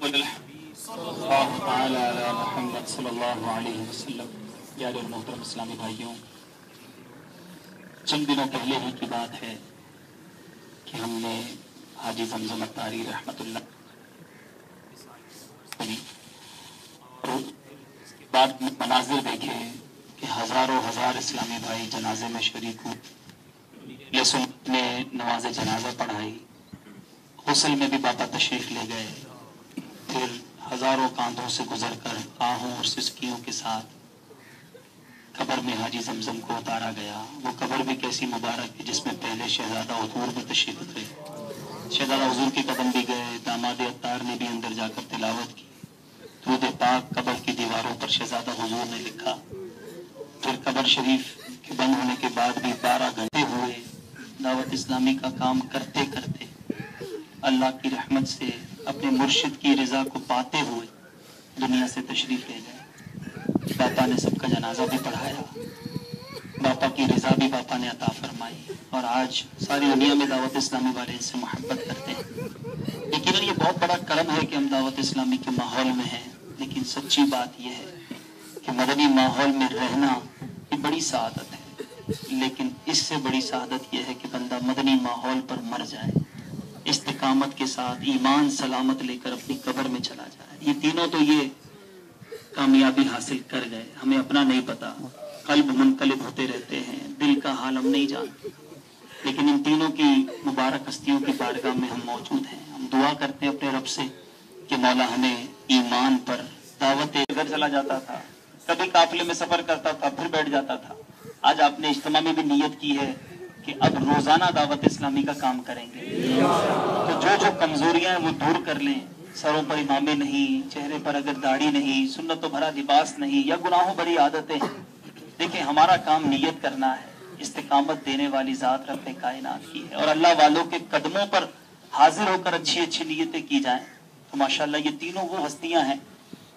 محمد صلی اللہ علیہ وسلم۔ پیارے اور محترم اسلامی بھائیوں، چند دنوں پہلے ہی کی بات ہے کہ ہم نے حاجی زمزم اتاری رحمۃ اللہ اور بعد میں مناظر دیکھے کہ ہزاروں ہزار اسلامی بھائی جنازے میں شریک ہوئے، لہسن نے نماز جنازہ پڑھائی، غسل میں بھی باپا تشریف لے گئے، پھر ہزاروں کاندھوں سے گزر کر آہوں اور سسکیوں کے ساتھ قبر میں حاجی زمزم کو اتارا گیا۔ وہ قبر بھی کیسی مبارک ہے جس میں پہلے شہزادہ حضور بھی تشریف لے، شہزادہ حضور کے قدم بھی گئے، داماد اتار نے بھی اندر جا کر تلاوت کی، درود پاک قبر کی دیواروں پر شہزادہ حضور نے لکھا۔ پھر قبر شریف کے بند ہونے کے بعد بھی 12 گھنٹے ہوئے دعوت اسلامی کا کام کرتے کرتے اللہ کی رحمت سے اپنے مرشد کی رضا کو پاتے ہوئے دنیا سے تشریف لے گئے۔ باپا نے سب کا جنازہ بھی پڑھایا، باپا کی رضا بھی باپا نے عطا فرمائی، اور آج ساری دنیا میں دعوت اسلامی والے ان سے محبت کرتے ہیں۔ یقیناً یہ بہت بڑا کرم ہے کہ ہم دعوت اسلامی کے ماحول میں ہیں، لیکن سچی بات یہ ہے کہ مدنی ماحول میں رہنا یہ بڑی سعادت ہے، لیکن اس سے بڑی سعادت یہ ہے کہ بندہ مدنی ماحول پر مر جائے، استقامت کے ساتھ ایمان سلامت لے کر اپنی قبر میں چلا جائے۔ یہ تینوں تو یہ کامیابی حاصل کر گئے، ہمیں اپنا نہیں پتا، قلب منقلب ہوتے رہتے ہیں، دل کا حال ہم نہیں جانتے، لیکن ان تینوں کی مبارک ہستیوں کی بارگاہ میں ہم موجود ہیں۔ ہم دعا کرتے ہیں اپنے رب سے کہ مولا ہمیں ایمان پر دعوت گھر چلا جاتا تھا، کبھی قافلے میں سفر کرتا تھا پھر بیٹھ جاتا تھا۔ آج آپ نے اجتماع میں بھی نیت کی ہے کہ اب روزانہ دعوت اسلامی کا کام کریں گے، تو جو کمزوریاں ہیں وہ دور کر لیں، سروں پر امامے نہیں، چہرے پر اگر داڑھی نہیں، سنتوں بھرا لباس نہیں، یا گناہوں بھری عادتیں۔ دیکھیں ہمارا کام نیت کرنا ہے، استقامت دینے والی ذات رب کائنات کی ہے، اور اللہ والوں کے قدموں پر حاضر ہو کر اچھی اچھی نیتیں کی جائیں تو ماشاءاللہ یہ تینوں وہ ہستیاں ہیں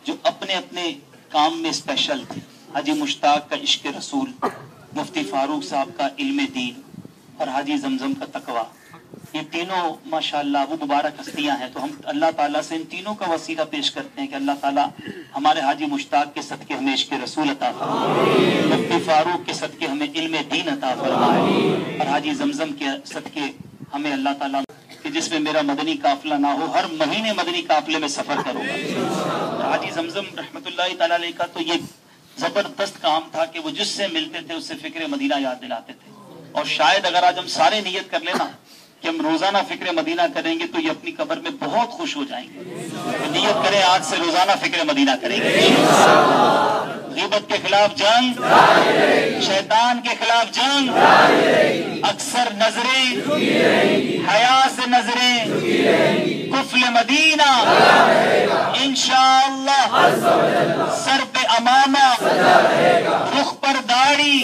جو اپنے اپنے کام میں اسپیشل تھے۔ حاجی مشتاق کا عشق رسول، مفتی فاروق صاحب کا علم دین، اور حاجی زمزم کا تقوی، یہ تینوں ماشاءاللہ وہ مبارک ہستیاں ہیں۔ تو ہم اللہ تعالیٰ سے ان تینوں کا وسیلہ پیش کرتے ہیں کہ اللہ تعالیٰ ہمارے حاجی مشتاق کے صدقے ہمیں عشق رسول عطا فرمائے، مفتی فاروق کے صدقے ہمیں علم دین عطا فرمائے، اور حاجی زمزم کے صدقے ہمیں اللہ تعالیٰ کہ جس میں میرا مدنی قافلہ نہ ہو، ہر مہینے مدنی قافلے میں سفر کروں گا۔ حاجی زمزم رحمۃ اللہ تعالیٰ علیہ کا تو یہ زبردست کام تھا کہ وہ جس سے ملتے تھے اس سے فکر مدینہ یاد دلاتے تھے، اور شاید اگر آج ہم سارے نیت کر لینا کہ ہم روزانہ فکر مدینہ کریں گے تو یہ اپنی قبر میں بہت خوش ہو جائیں گے۔ تو نیت کریں آج سے روزانہ فکر مدینہ کریں گے، غیبت کے خلاف جنگ، شیطان کے خلاف جنگ، اکثر نظریں، حیا سے نظریں، قفل مدینہ، انشاءاللہ سر پہ امامہ، رخ پر داڑھی،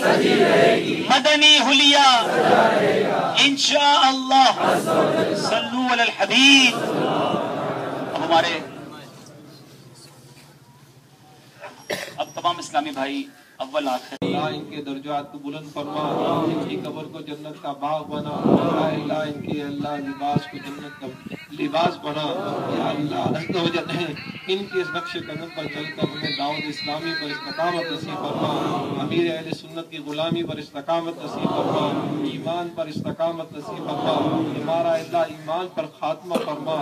مدنی حلیہ، انشاءاللہ صلو علی الحبیب۔ اب تمام اسلامی بھائی اول آخر اللہ ان کے درجات کو بلند فرما، ان کی قبر کو جنت کا باغ بنا، اللہ ان کے اللہ لباس کو جنت کا لباس بنا، یا اللہ عز و جل ان کے اس نقش قدم پر چل کر ہمیں دعوت اسلامی پر استقامت نصیب فرما، امیر اہل سنت کی غلامی پر استقامت نصیب فرما، ایمان پر استقامت نصیب فرما، ہمارا اللہ ایمان پر خاتمہ فرما،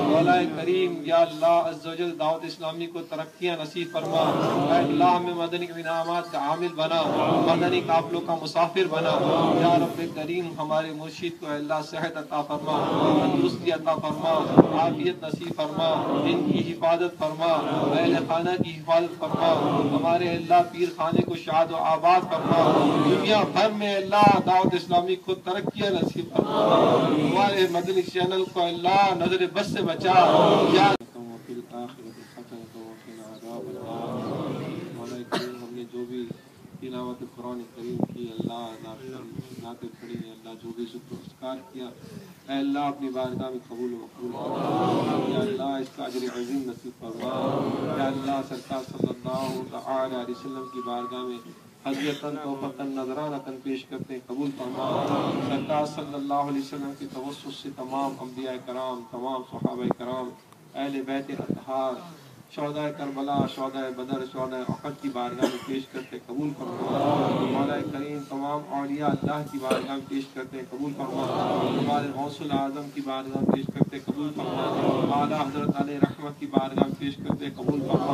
مولا کریم یا اللہ عز و جل دعوت اسلامی کو ترقیاں نصیب فرما، اے اللہ ہمیں مدنی انعامات کا عامل بنا، مدنی قافلوں کا مسافر بنا، یا رب کریم ہمارے مرشد کو اللہ صحت عطا فرما، تندرستی عطا فرما، عافیت نصیب فرما، ان کی حفاظت فرما، اہل خانہ کی حفاظت فرما، ہمارے اللہ پیر خانے کو شاد و آباد فرما، دنیا بھر میں اللہ دعوت اسلامی کو ترقیاں نصیب فرما، ہمارے مدنی چینل کو اللہ نظر بد سے بچا، یا ہم نے جو بھی تلاوت قرآن کریم کی، اللہ نعتیں پڑھی ہیں، اللہ جو بھی ذکر و اذکار کیا، اے اللہ اپنی بارگاہ میں قبول و مقبول فرما، یا اللہ اس کا اجر عظیم نصیب فرما، یا اللہ سرکار صلی اللہ تعالی علیہ وسلم کی بارگاہ میں حضرتاً توفتاً نذرانتاً پیش کرتے ہیں، قبول فرما، سرکار صلی اللہ علیہ وسلم کے توسط سے تمام انبیاء کرام، تمام صحابہ کرام اہل بیت اطہار، شہدائے کربلا، شہدائے بدر، شہدائے احد کی بارگاہ میں پیش کرتے قبول فرما۔ مولا کریم تمام اولیاء اللہ کی بارگاہ میں پیش کرتے قبول فرما۔ ہمارے غوث الاعظم کی بارگاہ میں پیش کرتے قبول فرما۔ اعلیٰ حضرت علیہ رحمت کی بارگاہ میں پیش کرتے قبول فرما۔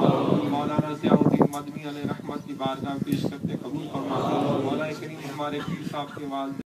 مولانا ضیاء الدین مدنی علیہ رحمت کی بارگاہ میں پیش کرتے قبول فرما۔ مولا کریم ہمارے پیر صاحب کے والد